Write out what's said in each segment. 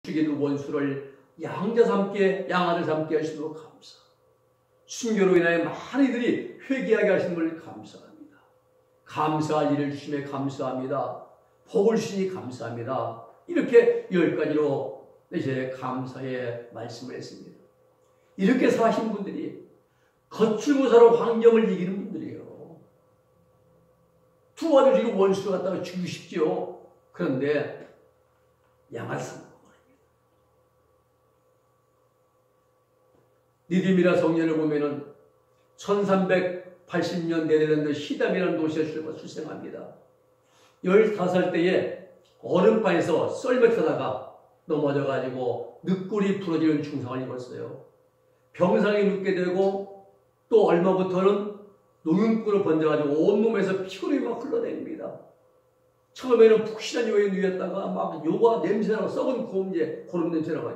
죽인 원수를 양자 삼게 양아들 삼게 하시므로 감사. 순교로 인하여 많은 이들이 회개하게 하심을 감사합니다. 감사할 일을 주심에 감사합니다. 복을 주시니 감사합니다. 이렇게 10가지로 이제 감사의 말씀을 했습니다. 이렇게 사신 분들이 거칠고사로 환경을 이기는 분들이에요. 두 아들 중에 원수를 갖다가 죽이고 싶지요. 그런데 양아를 삼고 말입니다. 니디미라 성전을 보면은 1380년 네덜란드 히담이라는 도시에 출생합니다. 15살 때에 얼음바에서 썰매 타다가 넘어져가지고 늑골이 부러지는 중상을 입었어요. 병상에 눕게 되고 또 얼마부터는 농윤꾼을 번져가지고 온몸에서 피골이 막 흘러다닙니다. 처음에는 푹신한 요에 누웠다가 막 요가 냄새나고 썩은 고음제, 고름 냄새나고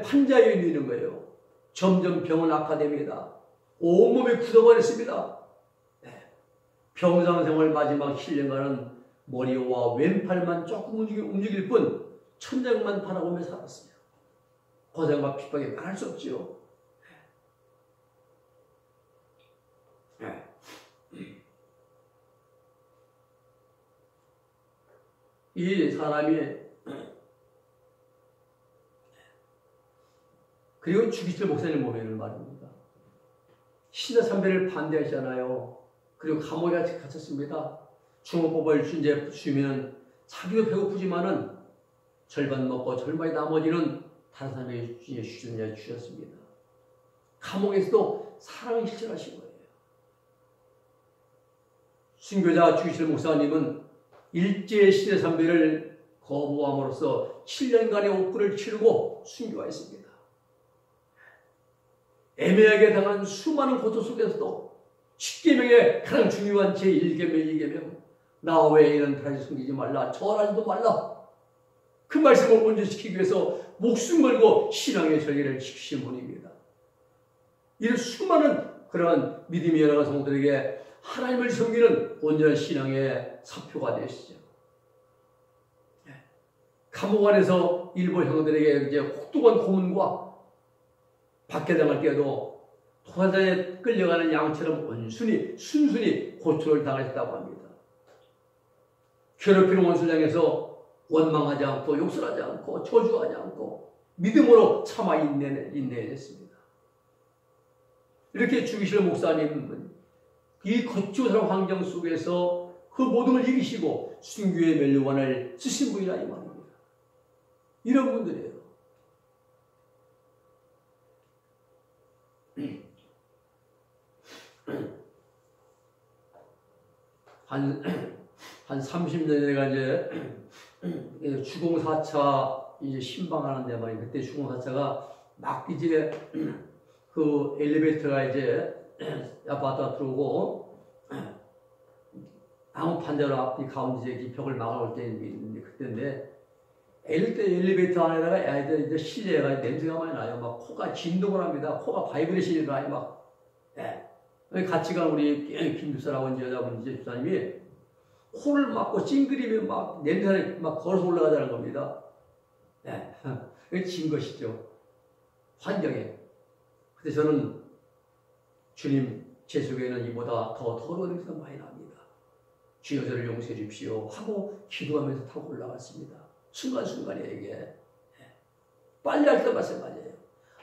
판자에 누이는 거예요. 점점 병은 악화됩니다. 온몸이 굳어버렸습니다. 병상 생활 마지막 7년간은 머리와 왼팔만 조금 움직일 뿐 천장만 바라보며 살았어요. 고생과 핍박이 말할 수 없지요. 이 사람이 그리고 주기철 목사님 보면은 말입니다. 신자참배를 반대하시잖아요. 그리고 감옥에 갇혔습니다. 중호법을 주면 자기도 배고프지만은 절반 먹고 절반의 나머지는 다른 사람에게 주셨습니다. 감옥에서도 사랑을 실천하신 거예요. 순교자 주기철 목사님은 일제의 신자참배를 거부함으로써 7년간의 옥구를 치르고 순교하였습니다. 애매하게 당한 수많은 고통 속에서도 10계명의 가장 중요한 제1계명, 2계명 나 외에는 다시 숨기지 말라, 절하지도 말라. 그 말씀을 온전시키기 위해서 목숨 걸고 신앙의 절개를 지키신 분입니다. 이런 수많은 그러한 믿음의 여러 성도들에게 하나님을 섬기는 온전한 신앙의 사표가 되시죠. 감옥 안에서 일본 형들에게 이제 혹독한 고문과 밖에 당할 때에도 도산에 끌려가는 양처럼 온순히 순순히 고초를 당하셨다고 합니다. 괴롭히는 원수장에서 원망하지 않고 욕설하지 않고 저주하지 않고 믿음으로 참아 인내했습니다. 이렇게 주기철 목사님은 이 거칠은 환경 속에서 그 모든 걸 이기시고 순교의 멸류관을 쓰신 분이라 이 말입니다. 이런 분들이에요. 한 30년 내가 이제 주공 4차 이제 신방하는데 말이에요. 그때 주공 4차가 막 이제 그 엘리베이터가 이제 아파트가 들어오고 아무 판자로 앞뒤 가운데 벽을 막아올 때 있는데 그때인데 엘리베이터 안에다가 애들 이제 실내가 냄새가 많이 나요. 막 코가 진동을 합니다. 코가 바이브레이션이 나요. 막 같이 간 우리 김주사라고 여자분 이제 집사님이 코를 막고 찡그리면 막 냄새가 막 걸어서 올라가자는 겁니다. 그게 진 것이죠. 환경에. 근데 저는 주님 제 속에는 이보다 더 더러운 냄새가 많이 납니다. 주여 저를 용서해 주십시오 하고 기도하면서 타고 올라갔습니다. 순간순간에 이게 빨래할 때 마찬가지예요.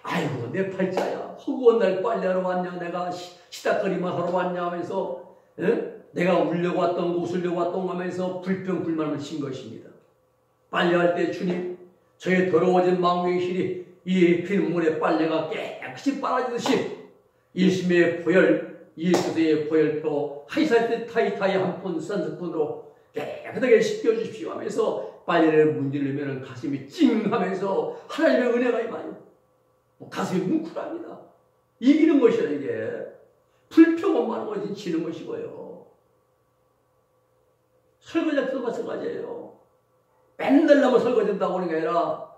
아이고 내 팔자야 허구한 날 빨래하러 왔냐 내가 시닥거리만 하러 왔냐 하면서 내가 울려고 왔던 거 웃으려고 왔던 거 하면서 불평불만을 친 것입니다. 빨래할 때 주님 저의 더러워진 마음의 실이 이 피눈물의 빨래가 깨끗이 빨아지듯이 일심의 보혈 예수의 보혈표 하이사이트 타이타이 한 푼 싼 스푼으로 깨끗하게 씻겨주십시오 하면서 빨래를 문지르면 가슴이 찡하면서 하나님의 은혜가 임하여 가슴이 뭉클합니다. 이기는 것이야 이게. 불평만 많은 것이 지는 것이고요. 설거지도 마찬가지예요. 맨날 나면 설거지한다고 하는 게 아니라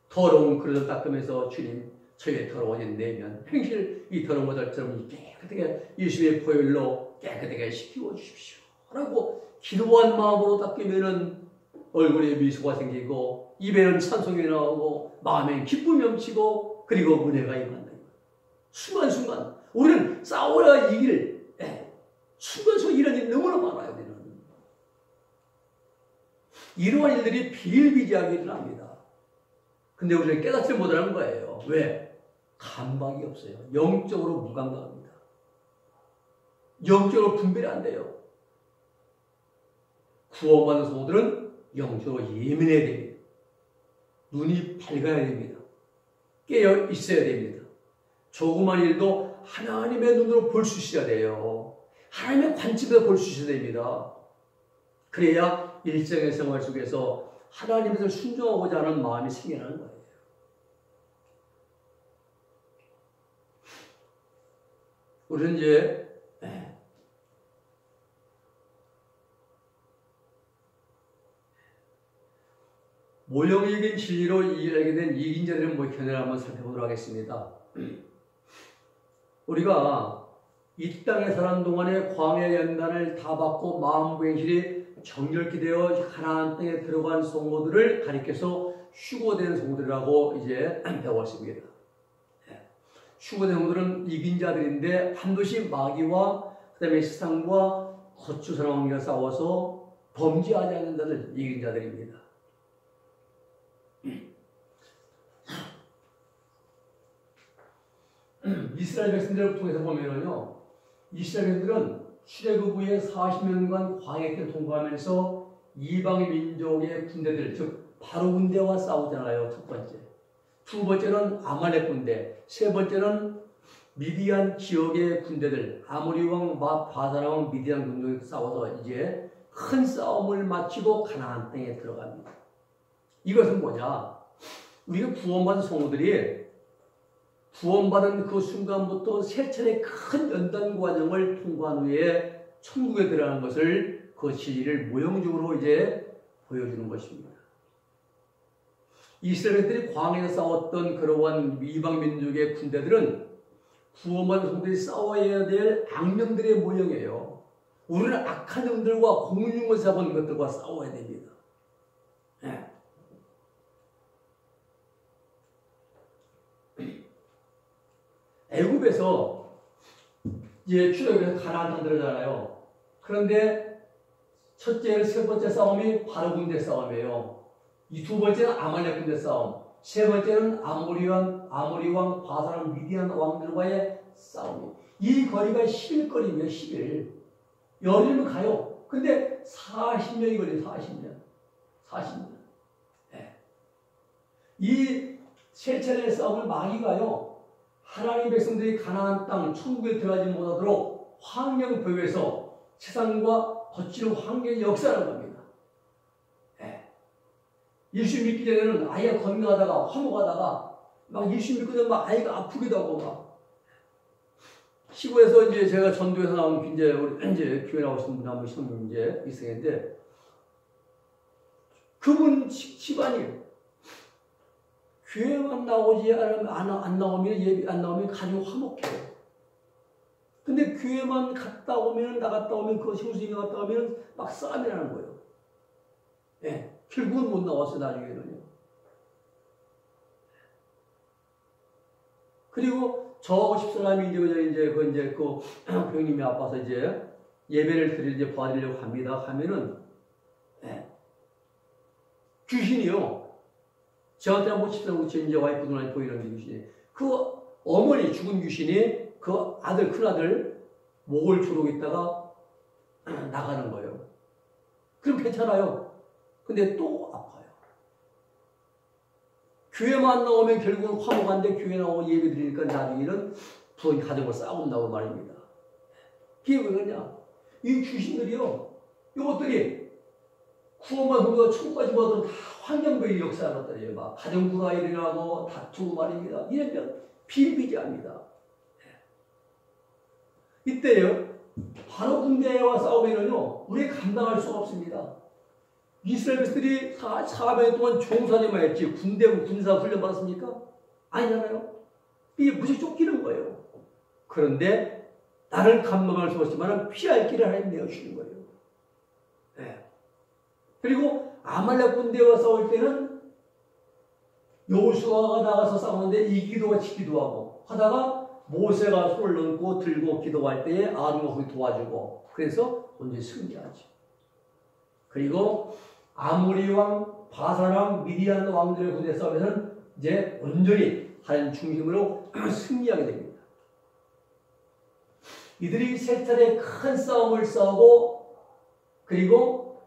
더러운 그릇을 닦으면서 주님 저의 더러워진 내면 행실 이 더러운 것들처럼 깨끗하게 예수의 보혈로 깨끗하게 씻기워 주십시오 라고 기도한 마음으로 닦으면은 얼굴에 미소가 생기고 입에는 찬송이 나오고 마음에 기쁨이 넘치고 그리고 은혜가 임한다. 순간순간 우리는 싸워야 이길 순간순간 이런 일이 너무나 많아요. 우리는. 이러한 일들이 비일비재하게 일어납니다. 근데 우리는 깨닫지 못하는 거예요. 왜? 감각이 없어요. 영적으로 무감각합니다. 영적으로 분별이 안 돼요. 구원받은 성도들은 영적으로 예민해야 됩니다. 눈이 밝아야 됩니다. 깨어 있어야 됩니다. 조그만 일도 하나님의 눈으로 볼 수 있어야 돼요. 하나님의 관점에서 볼 수 있어야 됩니다. 그래야 일상의 생활 속에서 하나님에서 순종하고자 하는 마음이 생겨나는 거예요. 우리는 이제 모형적인 진리로 이해하게 된 이긴 자들의 모형을 한번 살펴보도록 하겠습니다. 우리가 이 땅에 사는 동안에 광야 연단을 다 받고 마음 부행실이 정결케 되어 가나안 땅에 들어간 성도들을 가리켜서 휴거된 성도들이라고 이제 배웠습니다. 휴거된 성도들은 이긴 자들인데 반드시 마귀와 그다음에 세상과 거추 사랑과 싸워서 범죄하지 않는 자들 이긴 자들입니다. 이스라엘 백성들을 통해서 보면은요, 이스라엘 백성들은 출애굽 후에 40년간 광야길을 통과하면서 이방 민족의 군대들, 즉 바로 군대와 싸우잖아요. 첫 번째. 두 번째는 아말렉 군대, 세 번째는 미디안 지역의 군대들, 아모리 왕, 바산 왕, 미디안 군대에 싸워서 이제 큰 싸움을 마치고 가나안 땅에 들어갑니다. 이것은 뭐냐? 우리가 구원받은 성도들이 구원받은 그 순간부터 세 차례 큰 연단 과정을 통과한 후에 천국에 들어가는 것을 그 진리를 모형적으로 이제 보여주는 것입니다. 이스라엘들이 광야에서 싸웠던 그러한 이방 민족의 군대들은 구원받은 성도들이 싸워야 될 악령들의 모형이에요. 우리는 악한 영들과 공중을 잡은 것들과 싸워야 됩니다. 네. 애굽에서 이제 출애굽해서 가나안 땅 들어가잖아요. 그런데 첫째, 세 번째 싸움이 바로 군대 싸움이에요. 이 두 번째는 아말렉 군대 싸움, 세 번째는 아모리 왕, 바산 왕, 미디안 왕들과의 싸움이. 이 거리가 11거리면 11. 열흘이면 가요. 근데 40년이 걸려요. 40년. 네. 이 세 차례의 싸움을 마귀가요, 하나님 백성들이 가나안 땅 천국에 들어가지 못하도록 환경 보유해서 세상과 거칠은 환경의 역사라는 겁니다. 네. 예수 믿기 전에는 아이가 건강하다가 화목하다가 막 예수 믿고 나면 막 아이가 아프기도 하고 막 시골에서 이제 제가 전도에서 나온 이제 우리 이제 교회 나오신 분 한 분 시험 이제 있었는데 그분 집안이 교회만 나오지 안 나오면 예비 안 나오면 가지고 화목해요. 근데 교회만 갔다 오면 나갔다 오면 그 형수님이 갔다 오면 막 싸움이 나는 거예요. 예, 결국은 못 나왔어요. 나중에는요. 그리고 저하고 집사람이 이제 그 형님이 아파서 이제 예배를 이제 봐드리려고 합니다. 하면은 예, 귀신이요. 저한테 한번 집사람 이제 와이프 눈에 보이는 귀신이 그 어머니 죽은 귀신이 그 아들 큰아들 목을 조르고 있다가 나가는 거예요. 그럼 괜찮아요. 근데 또 아파요. 교회만 나오면 결국은 화목한데 교회 나오고 예배 드리니까 나중에는 부인 가정을 싸운다고 말입니다. 그게 왜 그러냐? 이 귀신들이요, 이것들이 구원만 성도가 천국까지 가도 다 환경적인 역사를 갖다요. 막 가정부가 일어나고 다투고 말입니다. 이러면 비일비재합니다. 이때요, 바로 군대와 싸우면은요, 우리 감당할 수가 없습니다. 이스라엘 백성들이 400년 동안 종사님만 했지 군사 훈련 받았습니까? 아니잖아요. 이게 무지 쫓기는 거예요. 그런데 나를 감당할 수 없지만 피할 길을 하나님 내어주시는 거예요. 네. 그리고 아말렉 군대와 싸울 때는 여호수아가 나가서 싸우는데 이기기도 지기도 하고 하다가 모세가 손을 넣고 들고 기도할 때에 아론이 거기 도와주고 그래서 언제 승리하지. 그리고 아모리 왕, 바산 왕, 미디안 왕들의 군대 싸움에서는 이제 온전히 하나님 중심으로 승리하게 됩니다. 이들이 세 차례 큰 싸움을 싸우고 그리고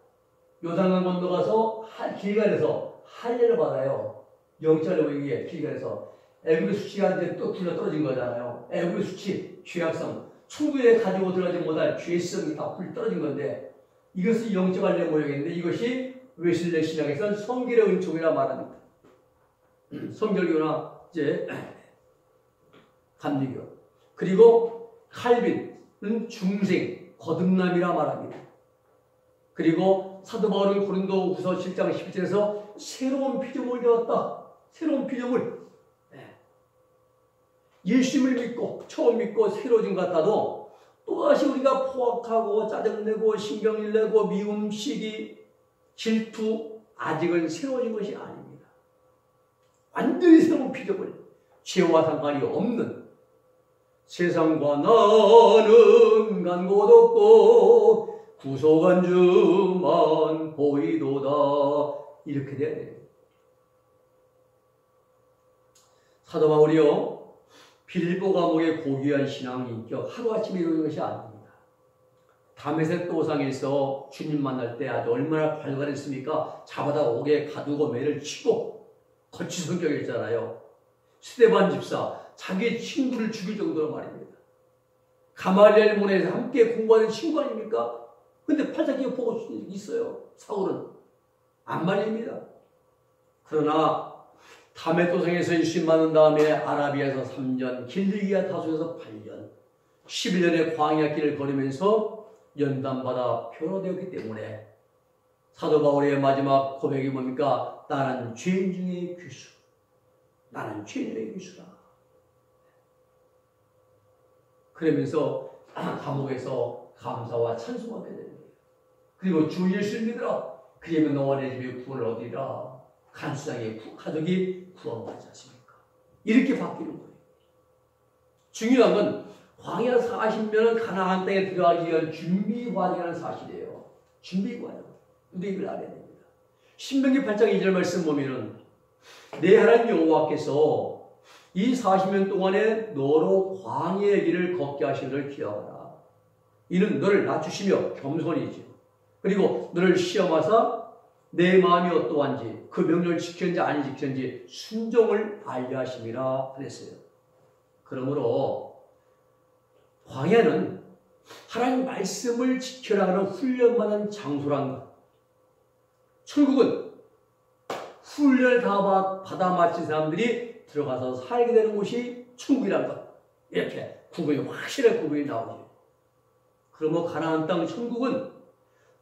요단강 건너가서 길갈에서 할례를 받아요. 영적으로 얘기해 길갈에서 애굽의 수치가 이제 또 굴러 떨어진 거잖아요. 애굽의 수치, 죄악성, 천국에 가지고 들어가지 못할 죄성이 다 굴러 떨어진 건데 이것이 영적 할례 모형인데 이것이 웨슬레 신학에서는 성결의 은총이라 말합니다. 성결교나 이제 감리교 그리고 칼빈은 중생, 거듭남이라 말합니다. 그리고 사도 바울은 고린도후서 7장 11절에서 새로운 피조물이 되었다. 새로운 피조물. 예수님을 믿고 처음 믿고 새로워진 것 같아도 또다시 우리가 포악하고 짜증내고 신경질내고 미움, 시기, 질투 아직은 새로워진 것이 아닙니다. 완전히 새로운 피조물. 죄와 상관이 없는 세상과 나는 간 곳 없고 구속한 주만 보이도다. 이렇게 돼야 돼요. 사도 바울이요. 빌보 감옥의 고귀한 신앙 인격 하루아침에 이루는 것이 아닙니다. 다메섹 도상에서 주님 만날 때 아주 얼마나 활발했습니까? 잡아다 옥에 가두고 매를 치고 거친 성격이었잖아요. 스데반 집사 자기 친구를 죽일 정도로 말입니다. 가말리엘 문에서 함께 공부하는 친구 아닙니까? 근데 팔자기가 보고 있어요. 사울은 안 말립니다. 그러나 다메섹도상에서 유신 받은 다음에 아라비아에서 3년, 길리기아 타소에서 8년, 11년의 광야 길을 걸으면서 연단받아 표로되었기 때문에 사도 바울의 마지막 고백이 뭡니까? 나는 죄인 중의 귀수. 나는 죄인 중의 귀수다. 그러면서 감옥에서 감사와 찬송하게 되는 거예요. 그리고 주 예수를 믿으라. 그러면 너와 내 집에 구원을 얻으리라. 간수장의 가족이 구원받지 않습니까? 이렇게 바뀌는 거예요. 중요한 건 광야 40년은 가나안 땅에 들어가기 위한 준비 과정이라는 사실이에요. 준비 과정. 우리 이걸 알아야 됩니다. 신명기 8장 2절 말씀 보면은 내 하나님 여호와께서 이 40년 동안에 너로 광야의 길을 걷게 하신 것을 기억하라. 이는 너를 낮추시며 겸손이지. 그리고 너를 시험하사 내 마음이 어떠한지 그 명령을 지켰는지 안 지켰는지 순종을 알게 하심이라 그랬어요. 그러므로 광야는 하나님 말씀을 지켜나가는 훈련받는 장소란 것. 천국은 훈련을 다 받아 마친 사람들이 들어가서 살게 되는 곳이 천국이란 것. 이렇게 구분이 확실하게 구분이 나오죠. 그러므로 가나안 땅 천국은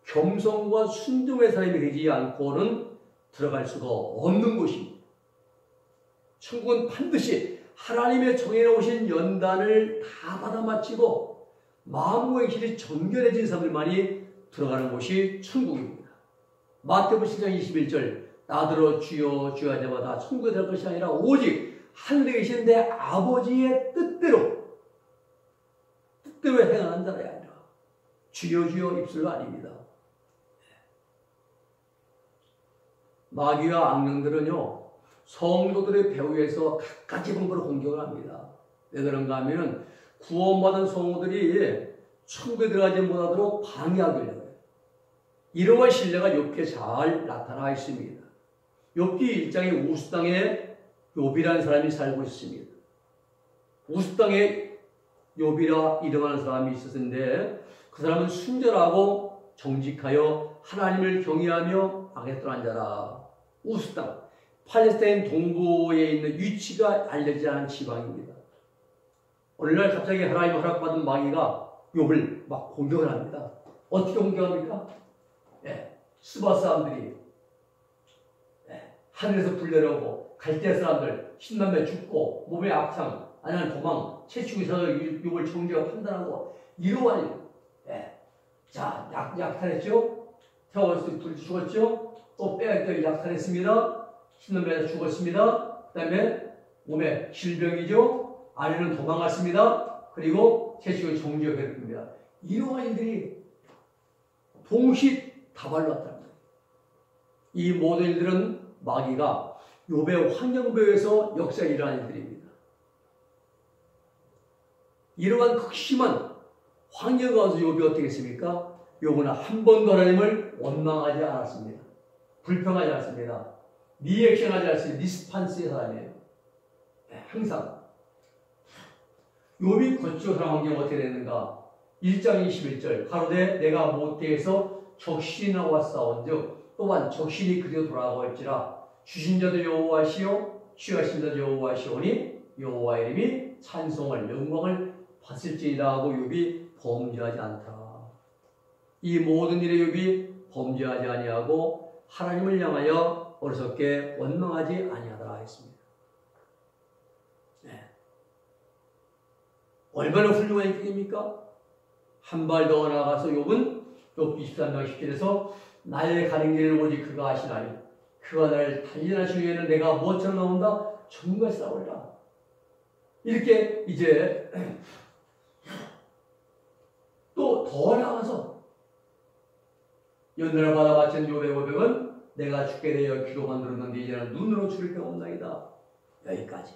겸손과 순종의 사람이 되지 않고는 들어갈 수가 없는 곳입니다. 천국은 반드시 하나님의 정해놓으신 연단을 다 받아 마치고 마음과 의식이 정결해진 사람들만이 들어가는 곳이 천국입니다. 마태복음 10장 21절 나더러 주여 주여 할 때마다 천국에 들어갈 것이 아니라 오직 하늘에 계신 내 아버지의 뜻대로 행하는 자라 아니라 주여 주여 입술로 아닙니다. 마귀와 악령들은요, 성도들의 배후에서 갖가지 방법으로 공격을 합니다. 왜 그런가 하면 구원받은 성도들이 천국에 들어가지 못하도록 방해하려고 해요. 이러한 신뢰가 욥기에 잘 나타나 있습니다. 욥기 1장에 우스 땅에 욥이라는 사람이 살고 있습니다. 우스 땅에 욥이라 이름하는 사람이 있었는데 그 사람은 순전하고 정직하여 하나님을 경외하며 악에 떠난 자라. 우스 땅, 팔레스타인 동부에 있는 위치가 알려지지 않은 지방입니다. 오늘날 갑자기 하나님 허락받은 마귀가 욥을 막 공격을 합니다. 어떻게 공격합니까? 스바 사람들이 하늘에서 불 내려오고 갈대 사람들 신남매 죽고 몸에 악창 아니면 도망 채축이 있어서 욥을 정죄가 판단하고 이러한 자 약탈했죠? 태워서 불 죽었죠? 또 뼈에 약탈했습니다. 신놈에서 죽었습니다. 그 다음에 몸에 질병이죠. 아내는 도망갔습니다. 그리고 채식을 정지했습니다. 이러한 일들이 동시 다발랐다는 거예요. 이 모든 일들은 마귀가 욥의 환경배에서 역사에 일어난 일들입니다. 이러한 극심한 환경 가운데 욥이 어떻게 했습니까? 욥은 한 번도 하나님을 원망하지 않았습니다. 불평하지 않았습니다. 리액션하지 않았습니다. 리스판스의 사람이에요. 항상. 욥이 거치고 살아간 환경이 어떻게 됐는가? 1장 21절 가로되 내가 못대에서 적신이 나와 싸운즉 또한 적신이 그리로 돌아가고 할지라 주신 자도 여호와시요 취하신 자도 여호와시오니 여호와의 이름이 찬송을 영광을 받을지니라 하고 욥이 범죄하지 않더라. 이 모든 일에 욥이 범죄하지 아니하고 하나님을 향하여 어리석게 원망하지 아니하더라 했습니다. 네. 얼마나 훌륭한 인격입니까? 한 발 더 나아가서 욥은 욥기 23장 10절에서 나의 가는 길을 오직 그가 아시나니 그가 나를 단련하시기 위해는 내가 무엇처럼 나온다? 전과 싸울라. 이렇게 이제 또 더 나아가서 연단을 받아 바친 욥의 고백은 내가 죽게 되어 귀로만 들었는데 이제는 눈으로 죽을 게 없나이다. 여기까지.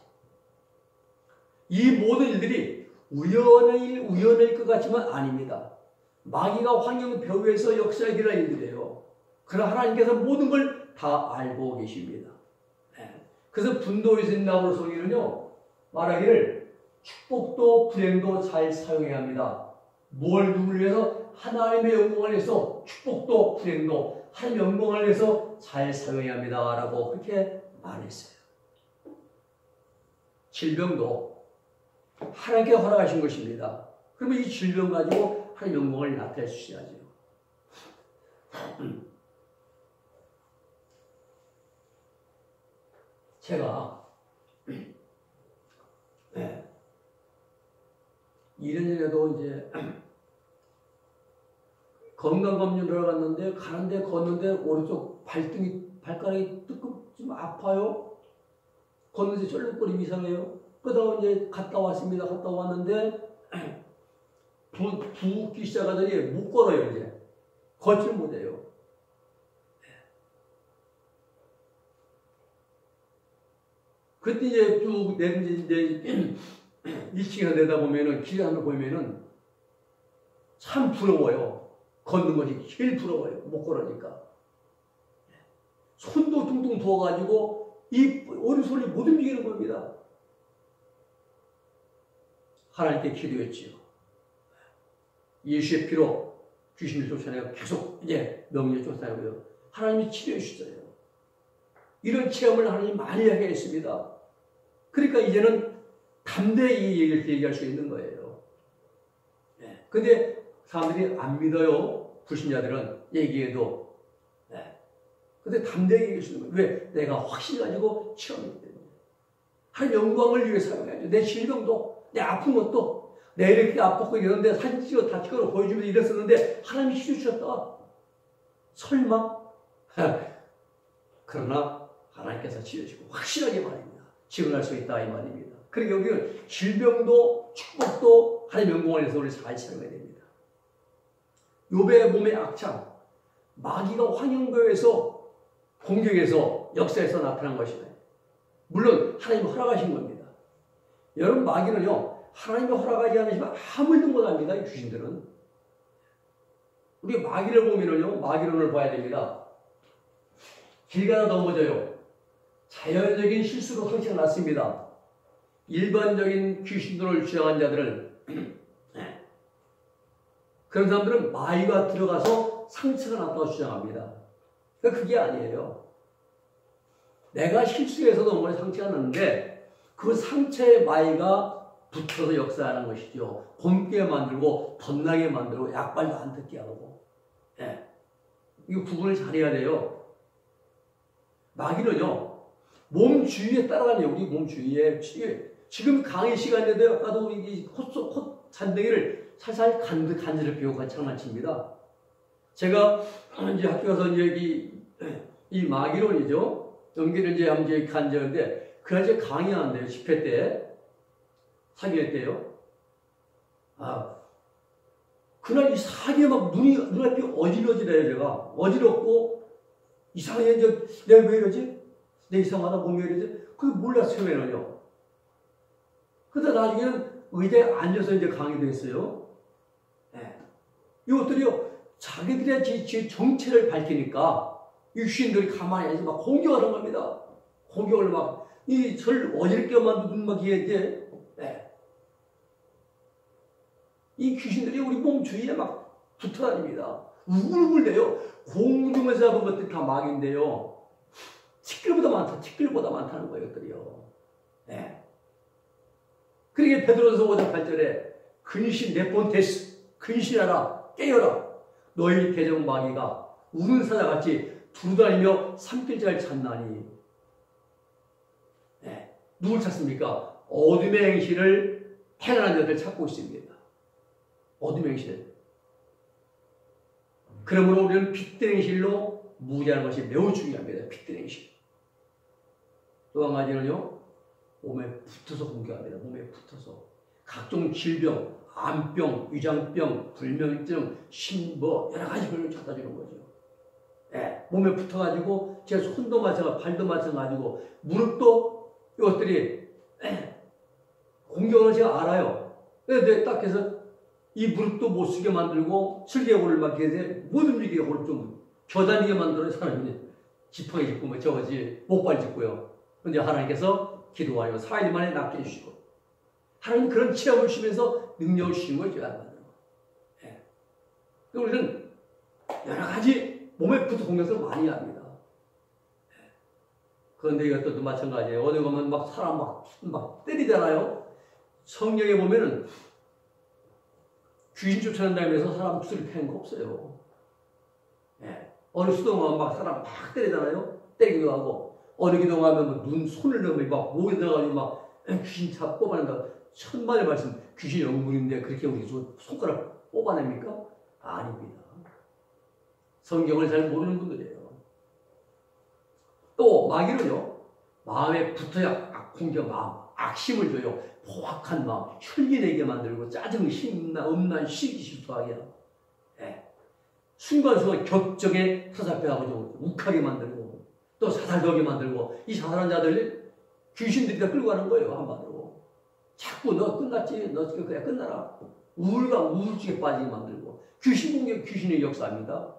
이 모든 일들이 우연일 것 같지만 아닙니다. 마귀가 환경 벼위에서 역사에 일어난 일들이에요. 그러나 하나님께서 모든 걸 다 알고 계십니다. 네. 그래서 분도에서 나무로 소리는요, 말하기를 축복도 불행도 잘 사용해야 합니다. 뭘 누구를 위해서? 하나님의 영광을 위해서 축복도 불행도 하나님의 영광을 위해서 잘 사용해야 합니다. 라고 그렇게 말했어요. 질병도 하나님께 허락하신 것입니다. 그러면 이 질병 가지고 하나님의 영광을 나타내 주셔야죠. 제가 2년 전에도 이제 건강검진 들어갔는데 가는데 걷는데 오른쪽 발가락이 뜨끔 좀 아파요. 걷는데 쫄룩거림이 이상해요. 그러다가 이제 갔다 왔습니다. 갔다 왔는데 붓기 시작하더니 못 걸어요. 이제 걷지를 못해요. 그때 이제 쭉 이제 2층에서 내다보면은 길을 한번 보면은 참 부러워요. 걷는 것이 제일 부러워요. 못 걸으니까. 손도 퉁퉁 부어가지고 이 오른손이 못 움직이는 겁니다. 하나님께 기도했지요. 예수의 피로 귀신을 쫓아내고 계속 이제 명령을 쫓아내고요. 하나님이 치료해 주셨어요. 이런 체험을 하나님이 많이 하게 했습니다. 그러니까 이제는 담대히 이 얘기를 얘기할 수 있는 거예요. 근데 사람들이 안 믿어요. 불신자들은 얘기해도. 근데 담대히 얘기할 수 있는 거예요. 왜? 내가 확신 가지고 체험했기 때문에. 하나님 영광을 위해서 사용해야죠. 내 질병도, 내 아픈 것도, 내 이렇게 아팠고 이러는데 사진 찍어 다 찍어 보여주면서 이랬었는데 하나님이 치료 주셨다. 설마? 그러나 하나님께서 치료주시고 확실하게 말입니다. 지원할 수 있다 이 말입니다. 그리고 여기는 질병도 축복도 하나님의 영광을 위해서 우리 잘 사용해야 됩니다. 욥의 몸의 악창, 마귀가 환영교에서 공격에서 역사에서 나타난 것이다. 물론 하나님이 허락하신 겁니다. 여러분 마귀는요 하나님이 허락하지 않으시면 아무 일도 못합니다. 이 귀신들은. 우리 마귀를 보면은요 마귀론을 봐야 됩니다. 길 가다 넘어져요. 자연적인 실수로 상처가 났습니다. 일반적인 귀신들을 주장한 자들은 그런 사람들은 마귀가 들어가서 상처가 났다고 주장합니다. 그러니까 그게 아니에요. 내가 실수해서 넘어져 상처가 났는데 그 상처에 마귀가 붙어서 역사하는 것이죠. 곰게 만들고 덧나게 만들고 약발도 안 듣게 하고. 이거 구분을 잘해야 돼요. 마귀는요 몸 주위에 따라가네요. 우리 몸 주위에. 지금 강의 시간인데도 아까도 우리 콧 잔등이를 살살 간지럽히고 장난칩니다. 제가 이제 학교 가서 이제 이 마귀론이죠. 연기를 이제 함께 간절인데, 그날 이제 강의하는데요. 집회 때, 사교회 때요. 그날 이 사기에 막 눈앞이 어지러지래요, 제가. 어지럽고, 이상해, 내가 왜 이러지? 내 이상하다, 몸이 왜 이러지? 그게 몰랐어요, 처음에는요. 그러다 나중에는 의자에 앉아서 이제 강의도 했어요. 네. 이것들이요, 자기들의 정체를 밝히니까, 이 귀신들이 가만히 앉아서 막 공격하는 겁니다. 공격을 막, 절 어지럽게 만드는 막 이게, 네. 이 귀신들이 우리 몸 주위에 막 붙어 다닙니다. 우글우글대요. 공중에서 잡은 것들이 다 마귀인데요. 티끌보다 많다는 거예요, 이것들이요. 네. 그러게 베드로서 5장 8절에 근신 네폰테스, 근신하라, 깨어라. 너희 대적 마귀가 우는 사자같이 두루다니며 삼킬 자를 찾나니. 네. 누굴 찾습니까? 어둠의 행실을 행하는 자들 찾고 있습니다. 어둠의 행실. 그러므로 우리는 빛된 행실로 무지하는 것이 매우 중요합니다. 빛된 행실. 또 한 가지는요, 몸에 붙어서 공격합니다. 몸에 붙어서. 각종 질병, 암병, 위장병, 불면증, 신뭐 여러 가지 병을 갖다 주는 거죠. 네, 몸에 붙어가지고 제 손도 마찬가지고 발도 마찬가지고 무릎도 이것들이 공격을 제가 알아요. 그래서 딱 해서 이 무릎도 못 쓰게 만들고 슬개골을 막 이렇게 못 움직이게 골을 좀 겨다니게 만들어 사람이 지팡이 짚고 뭐 저거지 목발 짚고요. 근데 하나님께서 기도하여 4일 만에 낫게 해주시고 하나님 그런 체험을 주시면서 능력을 주신 걸 제가 알거든요. 예. 우리는 여러 가지 몸에 붙어 공격을 많이 합니다. 예. 그런데 이것도 마찬가지예요. 어디 가면 막 사람 막 때리잖아요. 성경에 보면은 귀신 쫓아낸다면서 사람 수를 패는 거 없어요. 예. 어느 수동하면 막 사람 막 때리잖아요. 때리기도 하고 어느 기도하면 뭐 손을 넣으면 막 목에 들어가지고 막 귀신 차 뽑아낸다. 천만의 말씀 귀신 영문인데 그렇게 우리 손가락 뽑아냅니까? 아닙니다. 성경을 잘 모르는 분들이에요. 또 마귀는요. 마음에 붙어야 공격 마음, 악심을 줘요. 포악한 마음, 혈기내게 만들고 짜증, 힘나, 음란, 시기 질투하게 하고 순간순간 격정에 사사패하고 좀 욱하게 만들고 또 사살하게 만들고 이 사살한 자들이 귀신들이 다 끌고 가는 거예요. 한마디로. 자꾸 너 끝났지? 너 그냥 끝나라. 우울증에 빠지게 만들고 귀신 공격, 귀신의 역사입니다.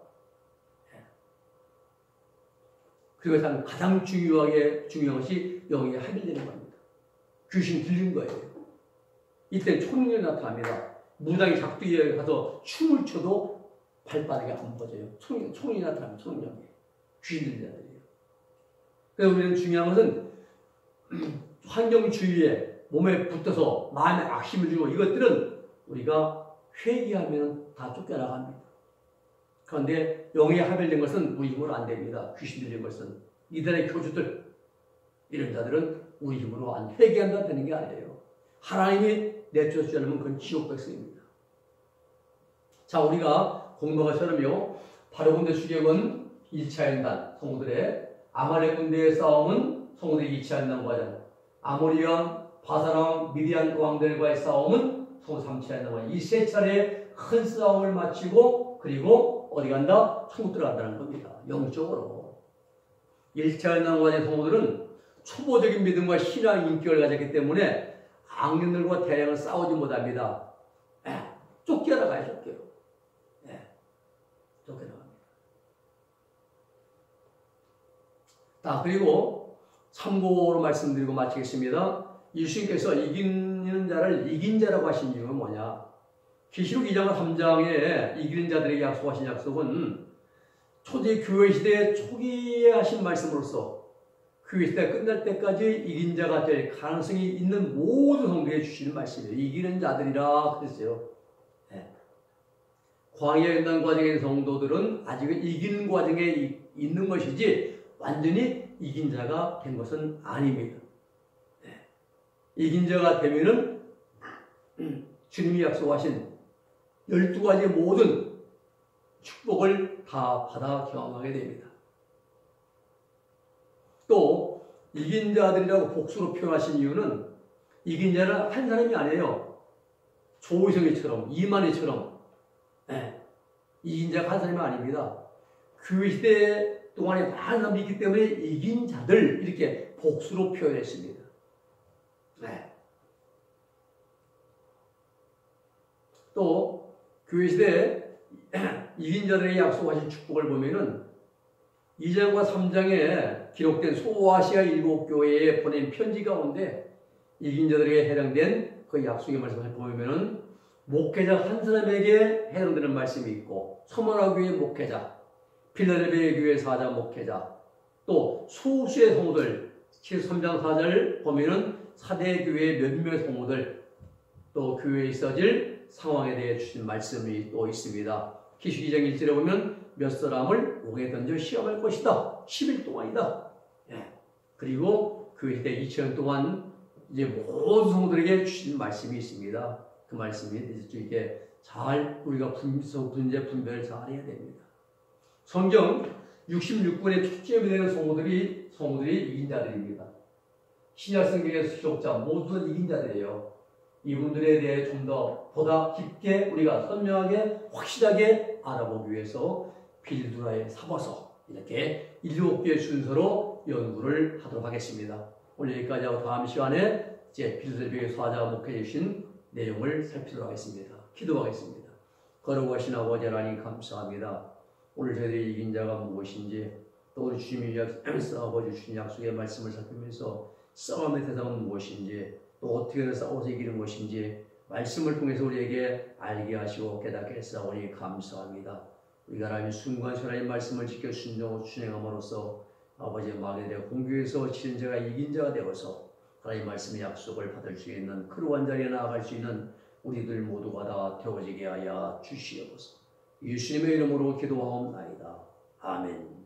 그리고 가장 중요한 것이 영에 합일되는 겁니다. 귀신 들린 거예요. 이때 초능력이 나타납니다. 무당이 작두에 가서 춤을 춰도 발바닥이 안 벗어요. 초능력이 나타납니다. 초능력이. 귀신 들린 자들이에요. 그래서 우리는 중요한 것은 환경 주위에 몸에 붙어서 마음에 악심을 주고 이것들은 우리가 회개하면 다 쫓겨나갑니다. 그런데 영에 합일된 것은 우리 힘으로 안 됩니다. 귀신 들린 것은. 이들의 교주들, 이런 자들은 우리 힘으로 안 회개한다 되는 게 아니에요. 하나님이 내쫓지 않으면 그건 지옥 백성입니다. 자, 우리가 공부할 처럼요. 바로 군대 수격은 1차 연단, 성도들의 아말렉 군대의 싸움은 성도들이 2차 연단 과정, 아모리언, 바사람, 미디안 왕들과의 싸움은 성도 3차 연단 과정. 이 세 차례의 큰 싸움을 마치고 그리고 어디 간다? 천국 들어간다는 겁니다. 영적으로. 1차 연단 과정의 성도들은 초보적인 믿음과 신앙 인격을 가졌기 때문에 악령들과 대량을 싸우지 못합니다. 쫓겨나가요, 쫓겨. 쫓겨나갑니다. 자, 그리고 참고로 말씀드리고 마치겠습니다. 예수님께서 이기는 자를 이긴 자라고 하신 이유는 뭐냐? 계시록 2장 3장에 이기는 자들에게 약속하신 약속은 초대 교회 시대 초기에 하신 말씀으로서 교회 시대가 끝날 때까지 이긴 자가 될 가능성이 있는 모든 성도에 주시는 말씀이에요. 이기는 자들이라 그랬어요. 광야 연단 과정의 성도들은 아직은 이기는 과정에 있는 것이지 완전히 이긴 자가 된 것은 아닙니다. 이긴 자가 되면은 주님이 약속하신 12가지의 모든 축복을 다 받아 경험하게 됩니다. 또 이긴 자들이라고 복수로 표현하신 이유는 이긴 자는 한 사람이 아니에요. 조의성이처럼 이만희처럼 이긴 자가 한 사람이 아닙니다. 그 시대 동안에 많은 사람들이 있기 때문에 이긴 자들 이렇게 복수로 표현했습니다. 또 교회 시대에 이긴 자들에게 약속하신 축복을 보면은 2장과 3장에 기록된 소아시아 7교회에 보낸 편지 가운데 이긴 자들에게 해당된 그 약속의 말씀을 보면은 목회자 한 사람에게 해당되는 말씀이 있고 서머나 교회 목회자, 필라델피아 교회 사자 목회자, 또 소수의 성도들 3장 4절을 보면은 사대 교회 몇몇 성도들, 또 교회에 있어질 상황에 대해 주신 말씀이 또 있습니다. 기시 2장 1절에 보면 몇 사람을 옥에 던져 시험할 것이다. 10일 동안이다. 그리고 그 시대 2000년 동안 이제 모든 성도들에게 주신 말씀이 있습니다. 그 말씀이 이렇게 잘 우리가 분제 분별을 잘 해야 됩니다. 성경 66권의 초점이 되는 성도들이 이긴 자들입니다. 신약 성경의 기록자 모두는 이긴 자들이에요. 이분들에 대해 좀 더 보다 깊게 우리가 선명하게 확실하게 알아보기 위해서 빌드라의 사보서 이렇게 7개의 순서로 연구를 하도록 하겠습니다. 오늘 여기까지 하고 다음 시간에 이제 빌드라의 사자가 목회해 주신 내용을 살피도록 하겠습니다. 기도하겠습니다. 거룩하신 아버지 하나님 감사합니다. 오늘 저희들이 이긴 자가 무엇인지 또 우리 주님이 싸워보여 주신 약속의 말씀을 살피면서 싸움의 대상은 무엇인지 또 어떻게 해서 싸워서 이기는 것인지 말씀을 통해서 우리에게 알게 하시고 깨닫게 했사오니 감사합니다. 우리가 하나님의 순간순간의 말씀을 지켜 순종하고 준행함으로써 아버지의 마음에 대해 공교에서 치는 자가 이긴 자가 되어서 하나님의 말씀의 약속을 받을 수 있는 그러한 자리에 나아갈 수 있는 우리들 모두가 다 되어지게 하여 주시옵소서. 예수님의 이름으로 기도하옵나이다. 아멘.